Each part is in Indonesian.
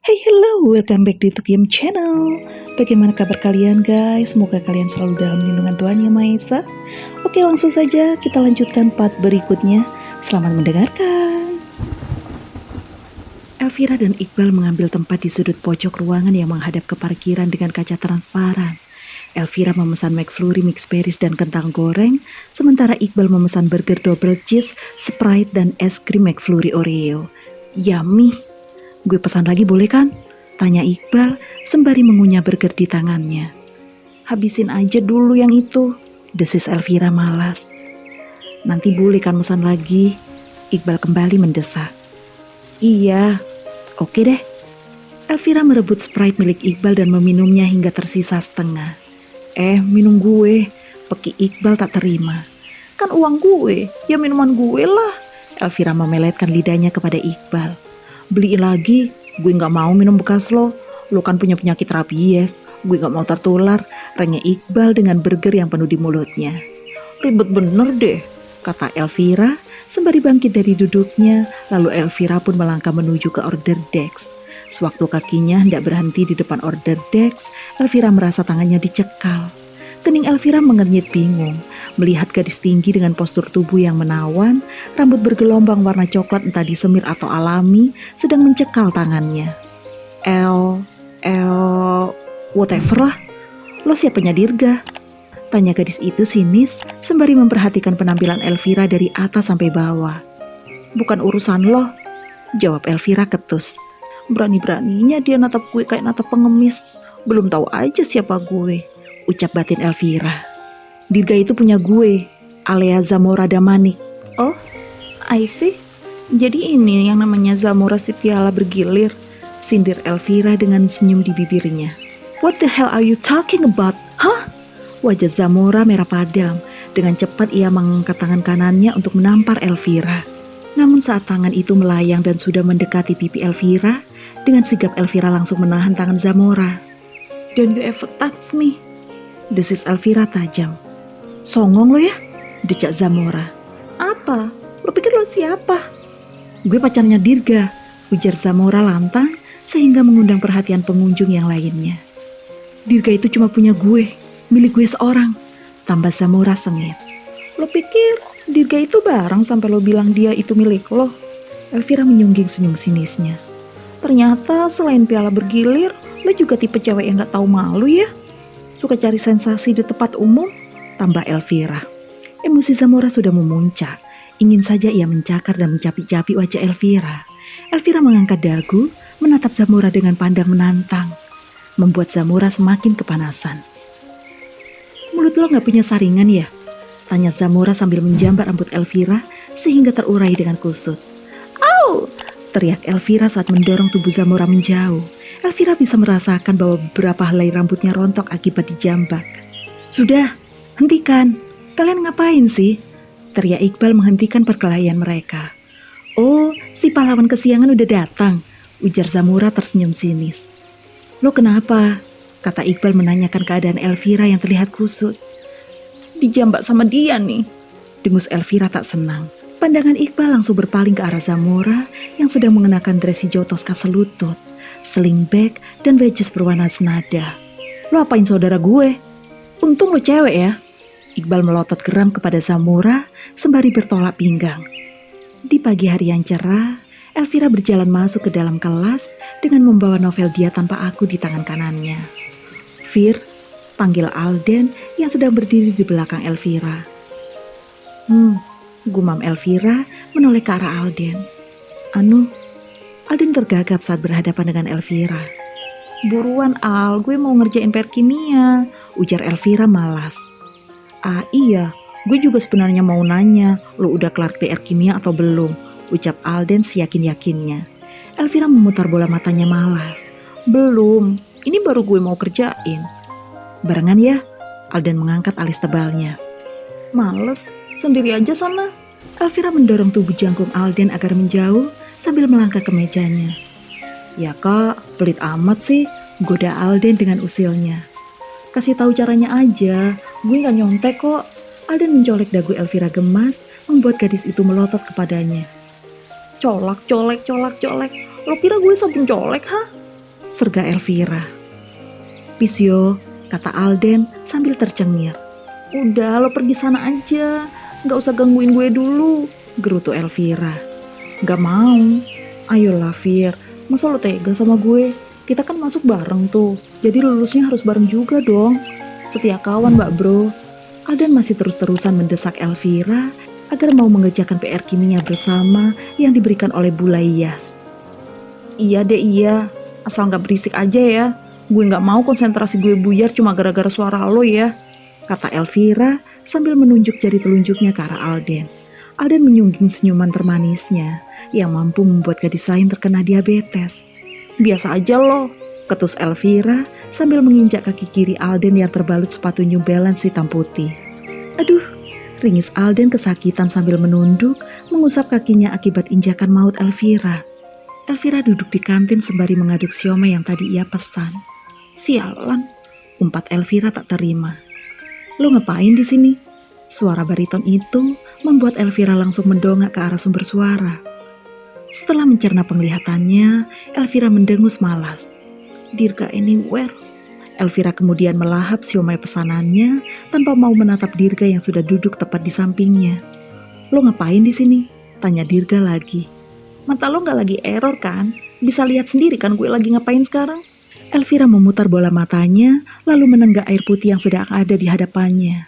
Hey hello, welcome back di Tukiem Channel. Bagaimana kabar kalian guys? Semoga kalian selalu dalam lindungan Tuhan Yang Maha Esa. Oke, langsung saja kita lanjutkan part berikutnya. Selamat mendengarkan. Elvira dan Iqbal mengambil tempat di sudut pojok ruangan yang menghadap ke parkiran dengan kaca transparan. Elvira memesan McFlurry mix berries dan kentang goreng, sementara Iqbal memesan burger double cheese, Sprite, dan es krim McFlurry Oreo. Yummy! Gue pesan lagi boleh kan? Tanya Iqbal sembari mengunyah burger di tangannya. Habisin aja dulu yang itu, desis Elvira malas. Nanti boleh kan pesan lagi? Iqbal kembali mendesak. Iya, oke deh. Elvira merebut Sprite milik Iqbal dan meminumnya hingga tersisa setengah. Minum gue, peki Iqbal tak terima. Kan uang gue, ya minuman gue lah. Elvira memeletkan lidahnya kepada Iqbal. Beli lagi, gue gak mau minum bekas lo kan punya penyakit rabies, gue gak mau tertular, rengek Iqbal dengan burger yang penuh di mulutnya. Ribet bener deh, kata Elvira sembari bangkit dari duduknya, lalu Elvira pun melangkah menuju ke order desk. Sewaktu kakinya hendak berhenti di depan order desk, Elvira merasa tangannya dicekal. Kening Elvira mengernyit bingung, melihat gadis tinggi dengan postur tubuh yang menawan, rambut bergelombang warna coklat entah disemir atau alami, sedang mencekal tangannya. Whatever lah. Lo siapanya Dirga? Tanya gadis itu sinis, sembari memperhatikan penampilan Elvira dari atas sampai bawah. Bukan urusan lo, jawab Elvira ketus. Berani-beraninya dia natap gue kayak natap pengemis. Belum tahu aja siapa gue, ucap batin Elvira. Dirga itu punya gue, alias Zamora Damanik. Oh, I see. Jadi ini yang namanya Zamora si piala bergilir, sindir Elvira dengan senyum di bibirnya. What the hell are you talking about? Hah? Wajah Zamora merah padam. Dengan cepat ia mengangkat tangan kanannya untuk menampar Elvira. Namun saat tangan itu melayang dan sudah mendekati pipi Elvira, dengan sigap Elvira langsung menahan tangan Zamora. Don't you ever touch me, desis Elvira tajam. Songong lo ya, decak Zamora. Apa? Lo pikir lo siapa? Gue pacarnya Dirga, ujar Zamora lantang sehingga mengundang perhatian pengunjung yang lainnya. Dirga itu cuma punya gue, milik gue seorang, tambah Zamora sengit. Lo pikir Dirga itu barang sampai lo bilang dia itu milik lo? Elvira menyungging senyum sinisnya. Ternyata selain piala bergilir, lo juga tipe cewek yang gak tahu malu ya? Suka cari sensasi di tempat umum? Tambah Elvira. Emosi Zamora sudah memuncak. Ingin saja ia mencakar dan mencapi-capi wajah Elvira. Elvira mengangkat dagu, menatap Zamora dengan pandang menantang, membuat Zamora semakin kepanasan. Mulut lo gak punya saringan ya? Tanya Zamora sambil menjambat rambut Elvira sehingga terurai dengan kusut. Au! Teriak Elvira saat mendorong tubuh Zamora menjauh. Elvira bisa merasakan bahwa beberapa helai rambutnya rontok akibat dijambak. Sudah, hentikan. Kalian ngapain sih? Teriak Iqbal menghentikan perkelahian mereka. Oh, si pahlawan kesiangan udah datang, ujar Zamora tersenyum sinis. Lo kenapa? Kata Iqbal menanyakan keadaan Elvira yang terlihat kusut. Dijambak sama dia nih, dengus Elvira tak senang. Pandangan Iqbal langsung berpaling ke arah Zamora yang sedang mengenakan dress hijau toska selutut, sling bag, dan wedges berwarna senada. Lo apain saudara gue? Untung lo cewek ya. Iqbal melotot geram kepada Zamora sembari bertolak pinggang. Di pagi hari yang cerah, Elvira berjalan masuk ke dalam kelas dengan membawa novel Dia Tanpa Aku di tangan kanannya. Fir, panggil Alden yang sedang berdiri di belakang Elvira. Gumam Elvira menoleh ke arah Alden. Alden tergagap saat berhadapan dengan Elvira. Buruan Al, gue mau ngerjain PR kimia, ujar Elvira malas. Iya, gue juga sebenarnya mau nanya, lo udah kelar PR kimia atau belum? Ucap Alden seyakin-yakinnya. Elvira memutar bola matanya malas. Belum, ini baru gue mau kerjain. Barengan ya, Alden mengangkat alis tebalnya. Males, sendiri aja sana. Elvira mendorong tubuh jangkung Alden agar menjauh sambil melangkah ke mejanya. Ya kak, pelit amat sih, goda Alden dengan usilnya. Kasih tahu caranya aja, gue gak nyontek kok. Alden mencolek dagu Elvira gemas, membuat gadis itu melotot kepadanya. Colak. Lo kira gue sabun colek, ha? serga Elvira. "Pisyo," kata Alden sambil tercengir. "Udah, lo pergi sana aja. Gak usah gangguin gue dulu," gerutu Elvira. "Gak mau. Ayolah Fir, masa lo tega sama gue? Kita kan masuk bareng tuh, jadi lulusnya harus bareng juga dong. Setia kawan mbak bro." Alden masih terus-terusan mendesak Elvira agar mau mengerjakan PR kimia bersama yang diberikan oleh Bu Laiyas. "Iya deh iya, asal gak berisik aja ya. Gue gak mau konsentrasi gue buyar cuma gara-gara suara lo ya," kata Elvira sambil menunjuk jari telunjuknya ke arah Alden. Alden menyungging senyuman termanisnya yang mampu membuat gadis lain terkena diabetes. "Biasa aja loh," ketus Elvira sambil menginjak kaki kiri Alden yang terbalut sepatu New Balance hitam putih. "Aduh," ringis Alden kesakitan sambil menunduk mengusap kakinya akibat injakan maut Elvira. Elvira duduk di kantin sembari mengaduk siomay yang tadi ia pesan. "Sialan," umpat Elvira tak terima. "Lo ngapain di sini?" Suara bariton itu membuat Elvira langsung mendongak ke arah sumber suara. Setelah mencerna penglihatannya, Elvira mendengus malas. "Dirga anywhere." Elvira kemudian melahap siomay pesanannya tanpa mau menatap Dirga yang sudah duduk tepat di sampingnya. "Lo ngapain di sini?" tanya Dirga lagi. "Mata lo nggak lagi error kan? Bisa lihat sendiri kan gue lagi ngapain sekarang?" Elvira memutar bola matanya lalu menenggak air putih yang sedang ada di hadapannya.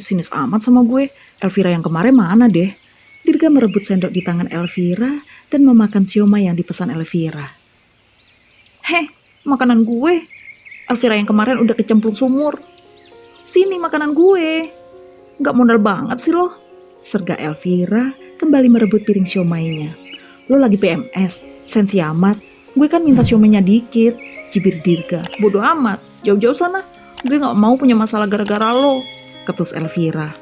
Sinis amat sama gue. Elvira yang kemarin mana deh?" Dirga merebut sendok di tangan Elvira dan memakan siomay yang dipesan Elvira. "Heh, makanan gue. Elvira yang kemarin udah kecemplung sumur. Sini makanan gue." "Gak modal banget sih lo," serga Elvira kembali merebut piring siomaynya. "Lo lagi PMS, sensi amat. Gue kan minta siomaynya dikit," cibir Dirga. "Bodoh amat, jauh-jauh sana. Gue gak mau punya masalah gara-gara lo," ketus Elvira.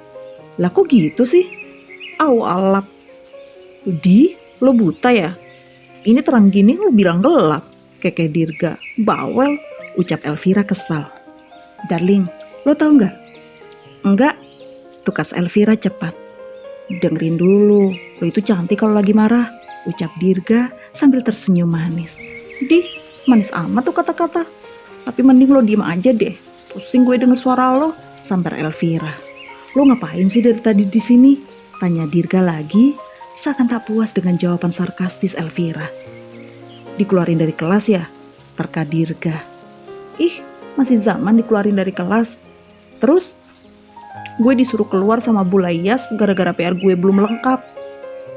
"Lah kok gitu sih? Au alap. Lo buta ya? Ini terang gini lo bilang gelap," kekeh Dirga. "Bawel," ucap Elvira kesal. "Darling, lo tahu nggak?" "Enggak," tukas Elvira cepat. "Dengerin dulu, lo itu cantik kalau lagi marah," ucap Dirga sambil tersenyum manis. Manis amat tuh kata-kata. Tapi mending lo diem aja deh. Pusing gue denger suara lo," sambar Elvira. "Lo ngapain sih dari tadi di sini?" tanya Dirga lagi, seakan tak puas dengan jawaban sarkastis Elvira. "Dikeluarin dari kelas ya?" terka Dirga. "Ih, masih zaman dikeluarin dari kelas. Terus gue disuruh keluar sama Bu Laiyas gara-gara PR gue belum lengkap,"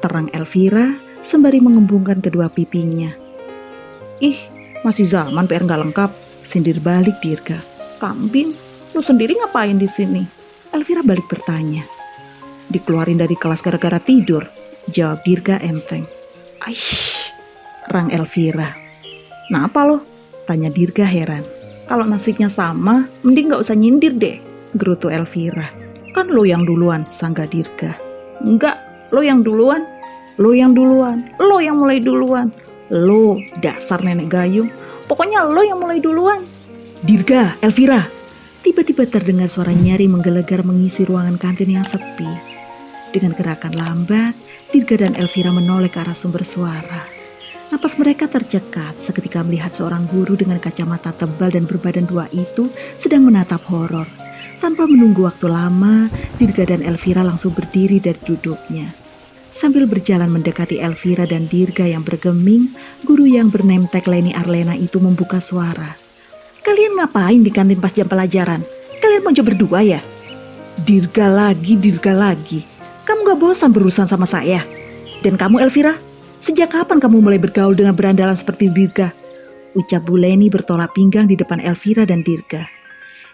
terang Elvira sembari mengembungkan kedua pipinya. "Ih, masih zaman PR gak lengkap," sindir balik Dirga. "Kambing, lu sendiri ngapain di sini?" Elvira balik bertanya. "Dikeluarin dari kelas gara-gara tidur," jawab Dirga enteng. "Aish," rang Elvira. "Napa lo?" tanya Dirga heran. "Kalau nasibnya sama, mending gak usah nyindir deh," gerutu Elvira. "Kan lo yang duluan," sangga Dirga. "Enggak, lo yang duluan. Lo yang duluan. Lo yang mulai duluan. Lo, dasar nenek gayung. Pokoknya lo yang mulai duluan." "Dirga, Elvira!" Tiba-tiba terdengar suara nyari menggelegar mengisi ruangan kantin yang sepi. Dengan gerakan lambat, Dirga dan Elvira menoleh ke arah sumber suara. Napas mereka tercekat seketika melihat seorang guru dengan kacamata tebal dan berbadan dua itu sedang menatap horor. Tanpa menunggu waktu lama, Dirga dan Elvira langsung berdiri dari duduknya. Sambil berjalan mendekati Elvira dan Dirga yang bergeming, guru yang bername tag Leni Arlena itu membuka suara. "Kalian ngapain di kantin pas jam pelajaran? Kalian mau coba berdua ya?" Dirga lagi. "Kamu gak bosan berurusan sama saya? Dan kamu Elvira, sejak kapan kamu mulai bergaul dengan berandalan seperti Dirga?" ucap Bu Leni bertolak pinggang di depan Elvira dan Dirga.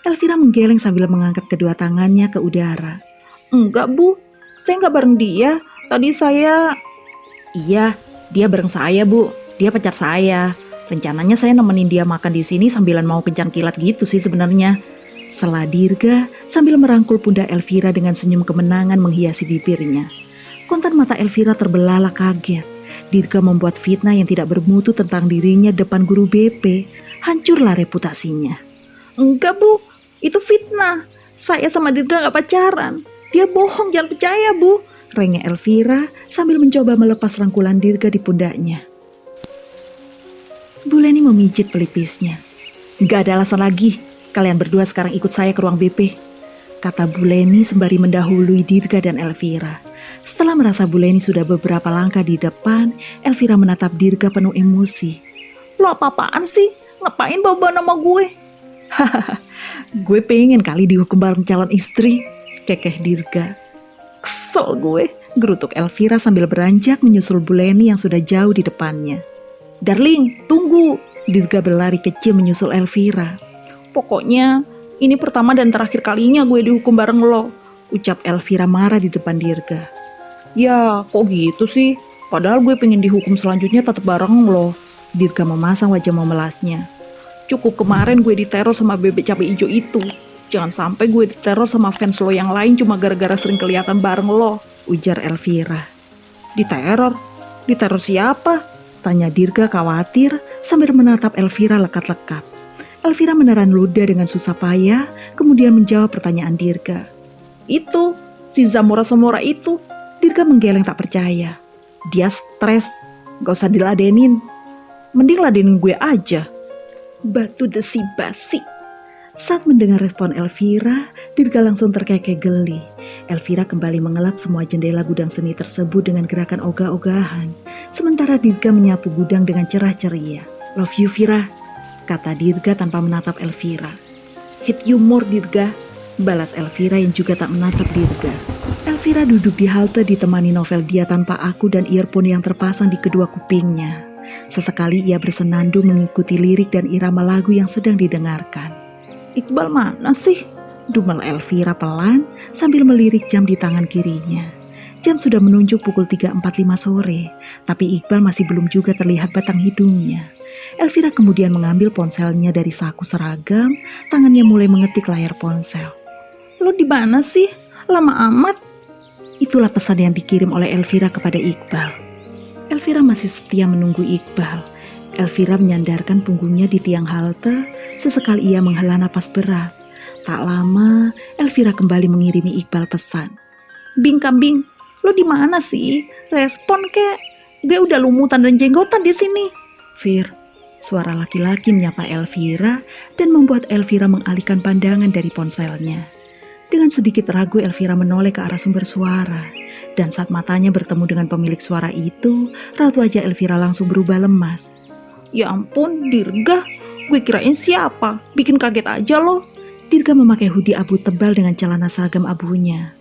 Elvira menggeleng sambil mengangkat kedua tangannya ke udara. "Enggak Bu, saya gak bareng dia. Tadi saya..." "Iya, dia bareng saya Bu. Dia pacar saya. Rencananya saya nemenin dia makan di sini sambilan mau kencan kilat gitu sih sebenarnya," sela Dirga sambil merangkul pundak Elvira dengan senyum kemenangan menghiasi bibirnya. Kontan mata Elvira terbelalak kaget. Dirga membuat fitnah yang tidak bermutu tentang dirinya depan guru BP. Hancurlah reputasinya. "Enggak Bu, itu fitnah. Saya sama Dirga gak pacaran. Dia bohong, jangan percaya Bu," rengek Elvira sambil mencoba melepas rangkulan Dirga di pundaknya. Bu Leni memijit pelipisnya. Gak ada alasan lagi, kalian berdua sekarang ikut saya ke ruang BP, kata Bu Leni sembari mendahului Dirga dan Elvira. Setelah merasa Bu Leni sudah beberapa langkah di depan, Elvira menatap Dirga penuh emosi. Lo apa-apaan sih? Ngapain bawa nama gue? Hahaha, gue pengen kali dihukum bareng calon istri, kekeh Dirga. Kesel gue, gerutuk Elvira sambil beranjak menyusul Bu Leni yang sudah jauh di depannya. Darling, tunggu, Dirga berlari kecil menyusul Elvira. Pokoknya ini pertama dan terakhir kalinya gue dihukum bareng lo, ucap Elvira marah di depan Dirga. Ya kok gitu sih, padahal gue pengen dihukum selanjutnya tetap bareng lo, Dirga memasang wajah memelasnya. Cukup kemarin gue diteror sama bebek cabai hijau itu, jangan sampai gue diteror sama fans lo yang lain cuma gara-gara sering kelihatan bareng lo, ujar Elvira. Diteror? Diteror siapa? Tanya Dirga khawatir sambil menatap Elvira lekat-lekat. Elvira menelan ludah dengan susah payah, kemudian menjawab pertanyaan Dirga. Itu, si Zamora Somora itu, Dirga menggeleng tak percaya. Dia stres, gak usah diladenin. Mending ladenin gue aja. Batu desi basi. Saat mendengar respon Elvira, Dirga langsung terkekeh geli. Elvira kembali mengelap semua jendela gudang seni tersebut dengan gerakan ogah-ogahan. Sementara Dirga menyapu gudang dengan cerah ceria. Love you Vira, kata Dirga tanpa menatap Elvira. Hate you more Dirga, balas Elvira yang juga tak menatap Dirga. Elvira duduk di halte ditemani novel Dia Tanpa Aku dan earphone yang terpasang di kedua kupingnya. Sesekali ia bersenandung mengikuti lirik dan irama lagu yang sedang didengarkan. Iqbal mana sih? Dumel Elvira pelan sambil melirik jam di tangan kirinya. Jam sudah menunjuk pukul 3.45 sore, tapi Iqbal masih belum juga terlihat batang hidungnya. Elvira kemudian mengambil ponselnya dari saku seragam, tangannya mulai mengetik layar ponsel. Lo di mana sih? Lama amat. Itulah pesan yang dikirim oleh Elvira kepada Iqbal. Elvira masih setia menunggu Iqbal. Elvira menyandarkan punggungnya di tiang halte, sesekali ia menghela napas berat. Tak lama, Elvira kembali mengirimi Iqbal pesan. Bing kambing, lo di mana sih? Respon kek. Gue udah lumutan dan jenggotan di sini. Fir, suara laki-laki menyapa Elvira dan membuat Elvira mengalihkan pandangan dari ponselnya. Dengan sedikit ragu Elvira menoleh ke arah sumber suara. Dan saat matanya bertemu dengan pemilik suara itu, raut wajah Elvira langsung berubah lemas. Ya ampun, Dirga, gue kirain siapa? Bikin kaget aja lo. Dirga memakai hoodie abu tebal dengan celana seragam abunya.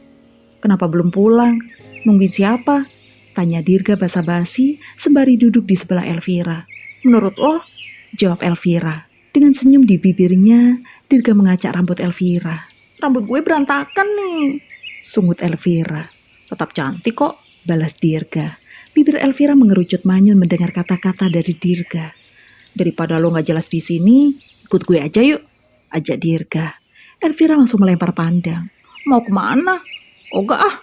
Kenapa belum pulang? Nungguin siapa? Tanya Dirga basa-basi sembari duduk di sebelah Elvira. Menurut lo? Jawab Elvira. Dengan senyum di bibirnya, Dirga mengacak rambut Elvira. Rambut gue berantakan nih, sungut Elvira. Tetap cantik kok, balas Dirga. Bibir Elvira mengerucut manyun mendengar kata-kata dari Dirga. Daripada lo gak jelas di sini, ikut gue aja yuk, ajak Dirga. Elvira langsung melempar pandang. Mau kemana? Oh gak ah,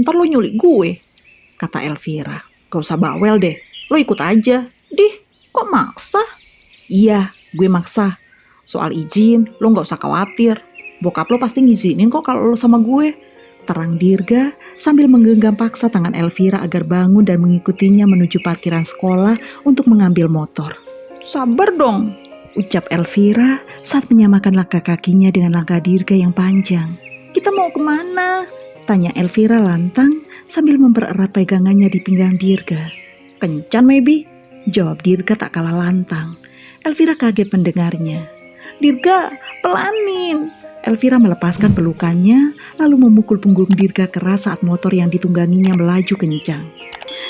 ntar lo nyulik gue, kata Elvira. Gak usah bawel deh, lo ikut aja. Dih, kok maksa? Iya, gue maksa. Soal izin, lo gak usah khawatir. Bokap lo pasti ngizinin kok kalau lo sama gue, terang Dirga sambil menggenggam paksa tangan Elvira agar bangun dan mengikutinya menuju parkiran sekolah untuk mengambil motor. Sabar dong, ucap Elvira saat menyamakan langkah kakinya dengan langkah Dirga yang panjang. Kita mau kemana? Tanya Elvira lantang sambil mempererat pegangannya di pinggang Dirga. Kencan maybe, jawab Dirga tak kalah lantang. Elvira kaget mendengarnya. Dirga, pelanin. Elvira melepaskan pelukannya lalu memukul punggung Dirga keras saat motor yang ditungganginya melaju kencang.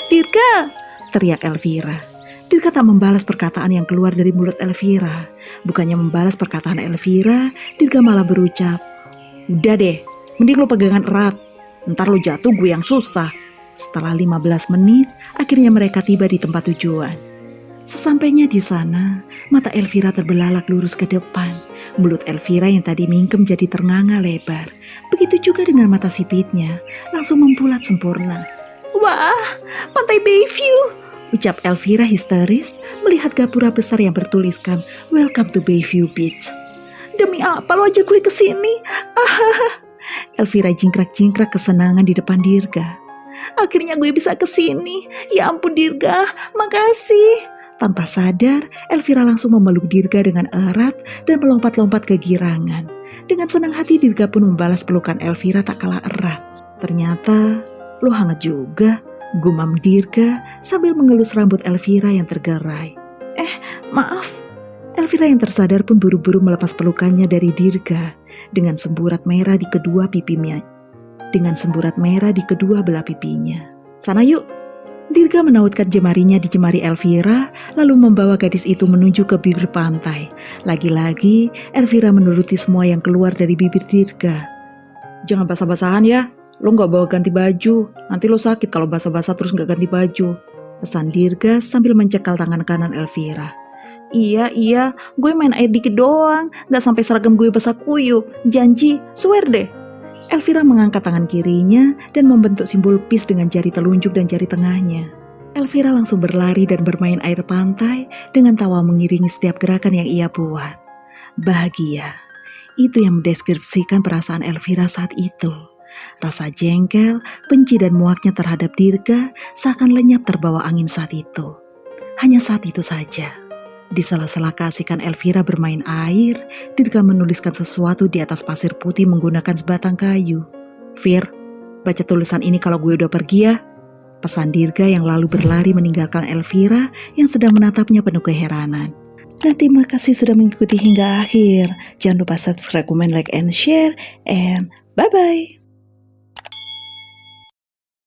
Dirga, teriak Elvira. Dirga tak membalas perkataan yang keluar dari mulut Elvira. Bukannya membalas perkataan Elvira, Dirga malah berucap, udah deh, mending lo pegangan erat. Ntar lo jatuh gue yang susah. Setelah 15 menit, akhirnya mereka tiba di tempat tujuan. Sesampainya di sana, mata Elvira terbelalak lurus ke depan. Mulut Elvira yang tadi mingkem jadi ternganga lebar. Begitu juga dengan mata sipitnya, langsung membulat sempurna. Wah, pantai Bayview, ucap Elvira histeris melihat gapura besar yang bertuliskan Welcome to Bayview Beach. Demi apa lo ajak gue kesini? Elvira jingkrak-jingkrak kesenangan di depan Dirga. Akhirnya gue bisa kesini. Ya ampun Dirga, makasih. Tanpa sadar, Elvira langsung memeluk Dirga dengan erat dan melompat-lompat kegirangan. Dengan senang hati Dirga pun membalas pelukan Elvira tak kalah erat. "Ternyata lo hangat juga," gumam Dirga sambil mengelus rambut Elvira yang tergerai. Maaf." Elvira yang tersadar pun buru-buru melepas pelukannya dari Dirga dengan semburat merah di kedua pipinya. "Sana yuk." Dirga menautkan jemarinya di jemari Elvira, lalu membawa gadis itu menuju ke bibir pantai. Lagi-lagi, Elvira menuruti semua yang keluar dari bibir Dirga. "Jangan basah-basahan ya, lo gak bawa ganti baju. Nanti lo sakit kalau basah-basah terus gak ganti baju," pesan Dirga sambil mencekal tangan kanan Elvira. Iya, gue main air dikit doang, gak sampai seragam gue basah kuyup. Janji, swear deh." Elvira mengangkat tangan kirinya dan membentuk simbol peace dengan jari telunjuk dan jari tengahnya. Elvira langsung berlari dan bermain air pantai dengan tawa mengiringi setiap gerakan yang ia buat. Bahagia, itu yang mendeskripsikan perasaan Elvira saat itu. Rasa jengkel, benci dan muaknya terhadap Dirga seakan lenyap terbawa angin saat itu. Hanya saat itu saja. Di sela-sela keasikan Elvira bermain air, Dirga menuliskan sesuatu di atas pasir putih menggunakan sebatang kayu. "Fir, baca tulisan ini kalau gue udah pergi ya," pesan Dirga yang lalu berlari meninggalkan Elvira yang sedang menatapnya penuh keheranan. Dan terima kasih sudah mengikuti hingga akhir. Jangan lupa subscribe, comment, like, and share. And bye-bye.